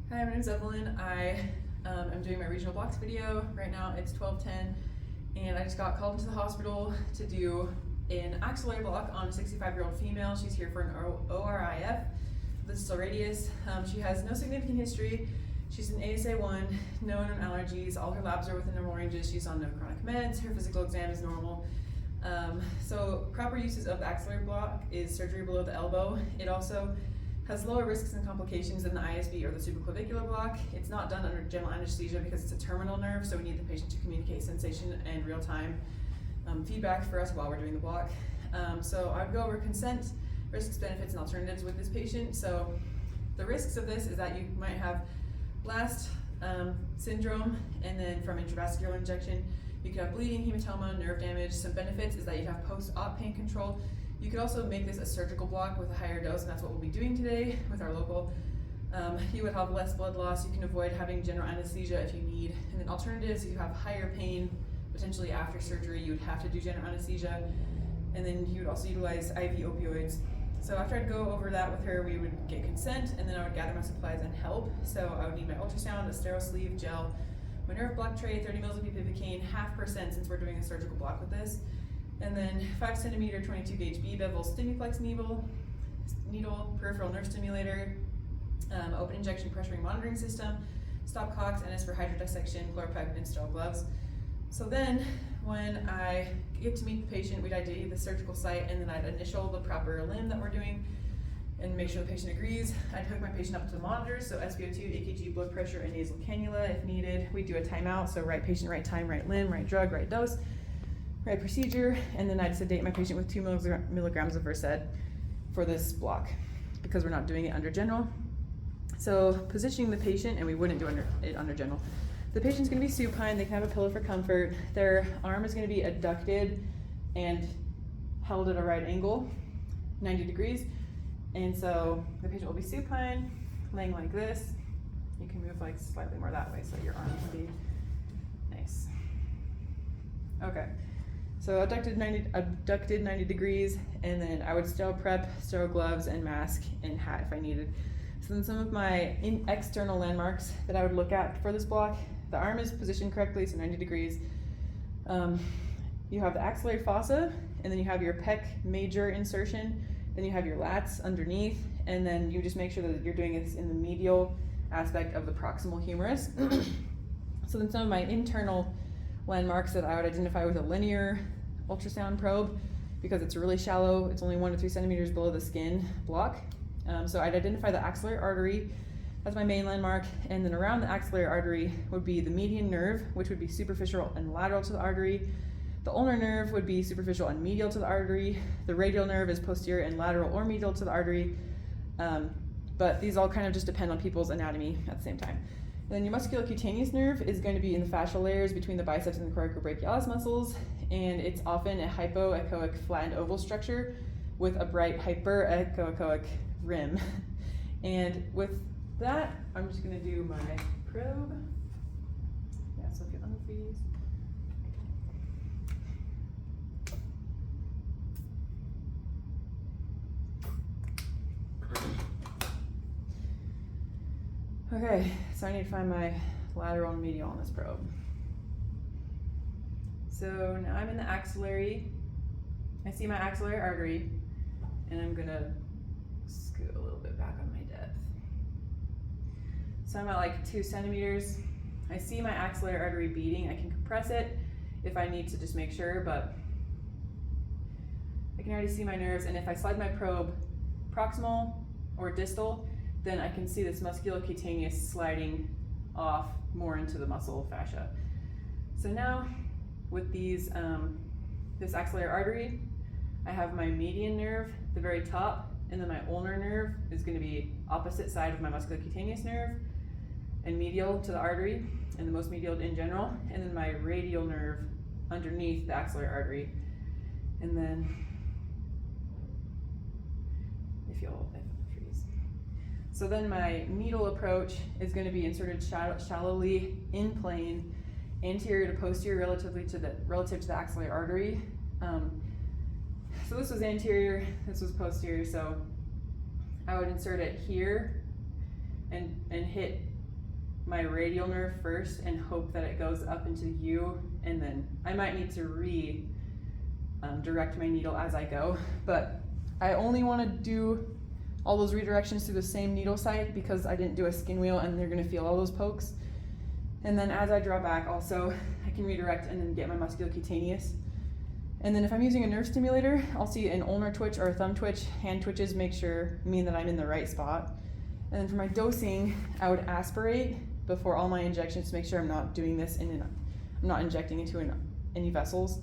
Hi, my name is Evelyn. I am doing my regional blocks video. Right now it's 12:10 and I just got called into the hospital to do an axillary block on a 65-year-old female. She's here for an ORIF, the distal radius. She has no significant history. She's an ASA1, no known allergies. All her labs are within normal ranges. She's on no chronic meds. Her physical exam is normal. So proper uses of the axillary block is surgery below the elbow. It also has lower risks and complications than the ISB or the supraclavicular block. It's not done under general anesthesia because it's a terminal nerve, so we need the patient to communicate sensation and real-time feedback for us while we're doing the block. So I would go over consent, risks, benefits, and alternatives with this patient. So the risks of this is that you might have blast syndrome, and then from intravascular injection, you could have bleeding, hematoma, nerve damage. Some benefits is that you have post-op pain control. You could also make this a surgical block with a higher dose, and that's what we'll be doing today with our local. You would have less blood loss. You can avoid having general anesthesia if you need. And then alternatives, you have higher pain, potentially after surgery, you would have to do general anesthesia. And then you would also utilize IV opioids. So after I'd go over that with her, we would get consent, and then I would gather my supplies and help. So I would need my ultrasound, a sterile sleeve, gel, my nerve block tray, 30 mils of bupivacaine, 0.5% since we're doing a surgical block with this. And then 5 centimeter 22 gauge B bevel stimuplex needle, peripheral nerve stimulator, open injection pressuring monitoring system, stopcocks, NS for hydrodissection, chloropipe, and sterile gloves. So then when I get to meet the patient, we'd ID the surgical site, and then I'd initial the proper limb that we're doing and make sure the patient agrees. I'd hook my patient up to the monitors, so SpO2, EKG, blood pressure, and nasal cannula if needed. We'd do a timeout, so right patient, right time, right limb, right drug, right dose, right procedure, and then I'd sedate my patient with 2 milligrams of Versed for this block because we're not doing it under general. So positioning the patient, and we wouldn't do it under general. The patient's going to be supine. They can have a pillow for comfort. Their arm is going to be adducted and held at a right angle, 90 degrees. And so the patient will be supine, laying like this. You can move like slightly more that way so your arm can be nice. Okay, so abducted 90 degrees, and then I would sterile prep, sterile gloves, and mask and hat if I needed. So then some of my external landmarks that I would look at for this block, the arm is positioned correctly, so 90 degrees. You have the axillary fossa, and then you have your pec major insertion, then you have your lats underneath, and then you just make sure that you're doing this in the medial aspect of the proximal humerus. So then some of my internal landmarks that I would identify with a linear ultrasound probe, because it's really shallow, it's only 1 to 3 centimeters below the skin block. So I'd identify the axillary artery, that's my main landmark, and then around the axillary artery would be the median nerve, which would be superficial and lateral to the artery. The ulnar nerve would be superficial and medial to the artery. The radial nerve is posterior and lateral or medial to the artery. But these all kind of just depend on people's anatomy at the same time. And then your musculocutaneous nerve is going to be in the fascial layers between the biceps and the coracobrachialis muscles, and it's often a hypoechoic flattened oval structure with a bright hyperechoic rim. And with that, I'm just going to do my probe. Yeah, so if you unfreeze. Okay, so I need to find my lateral and medial on this probe. So now I'm in the axillary. I see my axillary artery, and I'm gonna scoot a little bit back on my depth. So I'm at like 2 centimeters. I see my axillary artery beating. I can compress it if I need to just make sure, but I can already see my nerves, and if I slide my probe proximal or distal, then I can see this musculocutaneous sliding off more into the muscle fascia. So now with these, this axillary artery, I have my median nerve, the very top, and then my ulnar nerve is going to be opposite side of my musculocutaneous nerve and medial to the artery, and the most medial in general, and then my radial nerve underneath the axillary artery. And then so then my needle approach is going to be inserted shallowly in plane, anterior to posterior relative to the axillary artery. So this was anterior, this was posterior, so I would insert it here and hit my radial nerve first and hope that it goes up into you, and then I might need to direct my needle as I go, but I only want to do all those redirections through the same needle site because I didn't do a skin wheel and they're going to feel all those pokes. And then as I draw back also, I can redirect and then get my musculocutaneous. And then if I'm using a nerve stimulator, I'll see an ulnar twitch or a thumb twitch. Hand twitches mean that I'm in the right spot. And then for my dosing, I would aspirate before all my injections to make sure I'm not doing this I'm not injecting into any vessels.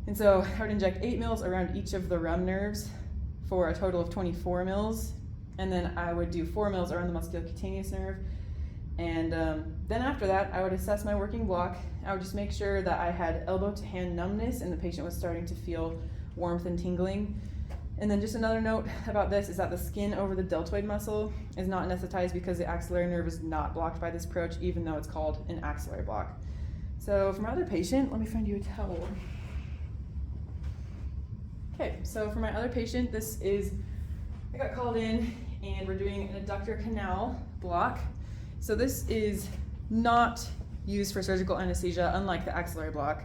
And so I would inject 8 mils around each of the RUM nerves for a total of 24 mils. And then I would do 4 mils around the musculocutaneous nerve. And then after that, I would assess my working block. I would just make sure that I had elbow to hand numbness and the patient was starting to feel warmth and tingling. And then just another note about this is that the skin over the deltoid muscle is not anesthetized because the axillary nerve is not blocked by this approach, even though it's called an axillary block. So for my other patient, let me find you a towel. Okay, so for my other patient, I got called in and we're doing an adductor canal block. So this is not used for surgical anesthesia, unlike the axillary block,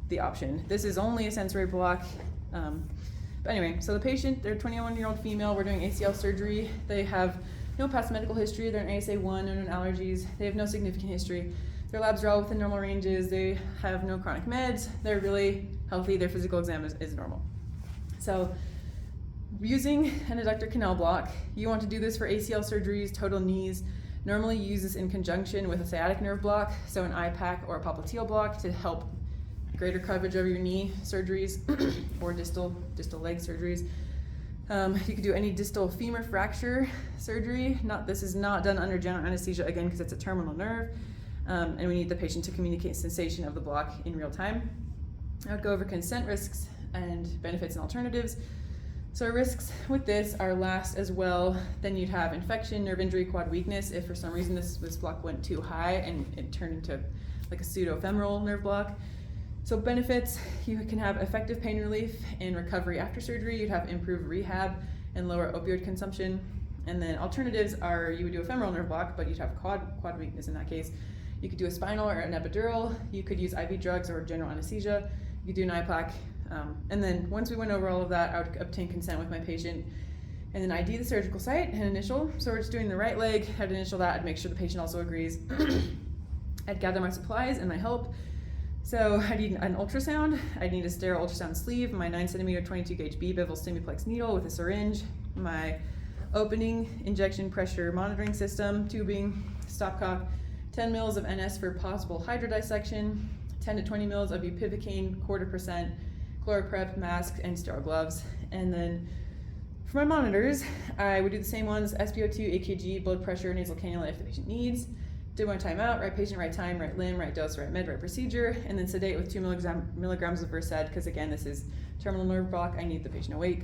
the option. This is only a sensory block. But anyway, so the patient, they're a 21-year-old female. We're doing ACL surgery. They have no past medical history. They're an ASA1, no known allergies. They have no significant history. Their labs are all within normal ranges. They have no chronic meds. They're really healthy. Their physical exam is normal. So using an adductor canal block, you want to do this for ACL surgeries, total knees. Normally you use this in conjunction with a sciatic nerve block, so an IPAC or a popliteal block to help greater coverage of your knee surgeries or distal leg surgeries. You could do any distal femur fracture surgery. This is not done under general anesthesia, again, because it's a terminal nerve, and we need the patient to communicate sensation of the block in real time. I would go over consent, risks, and benefits and alternatives. So risks with this are last as well. Then you'd have infection, nerve injury, quad weakness if for some reason this block went too high and it turned into like a pseudofemoral nerve block. So benefits, you can have effective pain relief and recovery after surgery. You'd have improved rehab and lower opioid consumption. And then alternatives are you would do a femoral nerve block, but you'd have quad weakness in that case. You could do a spinal or an epidural. You could use IV drugs or general anesthesia. You could do an IPAC. And then once we went over all of that, I would obtain consent with my patient and then ID the surgical site and initial. So we're just doing the right leg, I'd initial that, I'd make sure the patient also agrees. I'd gather my supplies and my help. So I need an ultrasound. I need a sterile ultrasound sleeve, my 9cm 22 gauge B-bevel Stimuplex needle with a syringe, my opening injection pressure monitoring system, tubing, stopcock, 10 mils of NS for possible hydrodissection, 10 to 20 mils of bupivacaine, 0.25%, chloroprep, mask, and sterile gloves. And then for my monitors, I would do the same ones, SpO2, EKG, blood pressure, nasal cannula if the patient needs. Do one time out, right patient, right time, right limb, right dose, right med, right procedure, and then sedate with 2 milligrams of Versed, because again, this is terminal nerve block, I need the patient awake.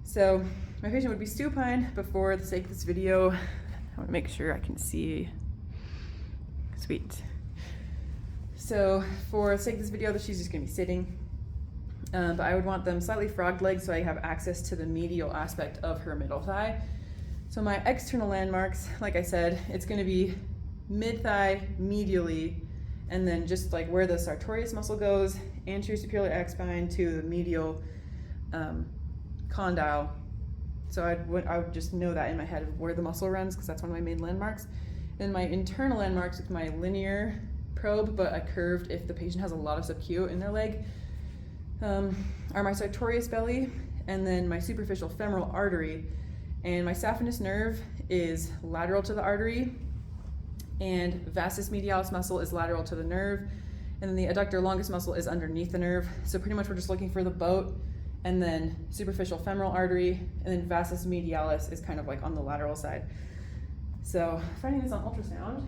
So my patient would be supine, but for the sake of this video, I want to make sure I can see. Sweet. So for the sake of this video, she's just going to be sitting. But I would want them slightly frog legged so I have access to the medial aspect of her middle thigh. So my external landmarks, like I said, it's going to be mid-thigh medially, and then just like where the sartorius muscle goes, anterior superior iliac spine to the medial condyle. So I would just know that in my head of where the muscle runs, because that's one of my main landmarks. Then my internal landmarks with my linear probe, but a curved if the patient has a lot of subcu in their leg, are my sartorius belly, and then my superficial femoral artery. And my saphenous nerve is lateral to the artery, and vastus medialis muscle is lateral to the nerve, and then the adductor longus muscle is underneath the nerve. So pretty much we're just looking for the boat, and then superficial femoral artery, and then vastus medialis is kind of like on the lateral side. So finding this on ultrasound.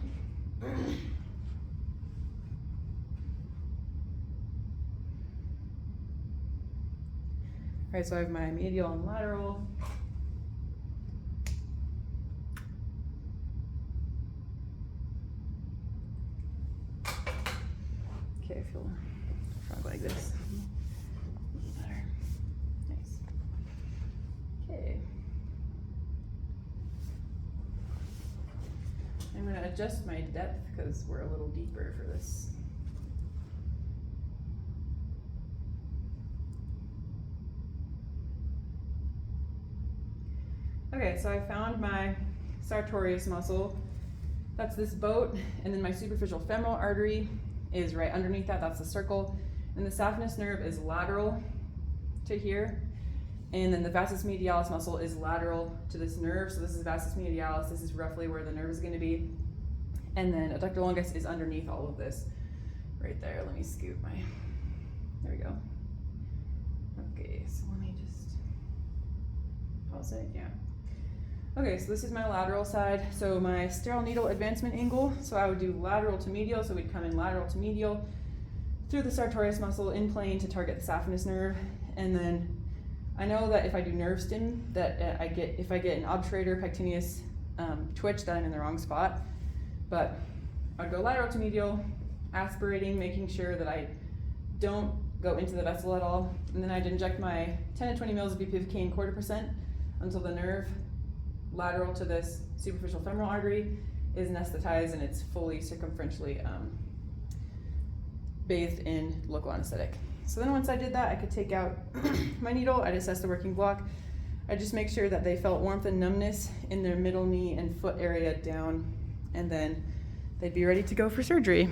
All right, so I have my medial and lateral. Okay, I feel frog like this. Better. Nice. Okay. I'm gonna adjust my depth because we're a little deeper for this. Okay, so I found my sartorius muscle. That's this boat, and then my superficial femoral artery is right underneath that, that's the circle. And the saphenous nerve is lateral to here. And then the vastus medialis muscle is lateral to this nerve. So this is vastus medialis, this is roughly where the nerve is gonna be. And then adductor longus is underneath all of this, right there. Let me scoot my, there we go. Okay, so let me just pause it, yeah. Okay, so this is my lateral side. So my sterile needle advancement angle. So I would do lateral to medial. So we'd come in lateral to medial through the sartorius muscle in plane to target the saphenous nerve. And then I know that if I do nerve stim, that if I get an obturator pectineus twitch, that I'm in the wrong spot. But I'd go lateral to medial, aspirating, making sure that I don't go into the vessel at all. And then I'd inject my 10 to 20 mils of bupivacaine 0.25% until the nerve lateral to this superficial femoral artery is anesthetized and it's fully circumferentially bathed in local anesthetic. So then once I did that, I could take out my needle, I'd assess the working block. I'd just make sure that they felt warmth and numbness in their middle knee and foot area down, and then they'd be ready to go for surgery.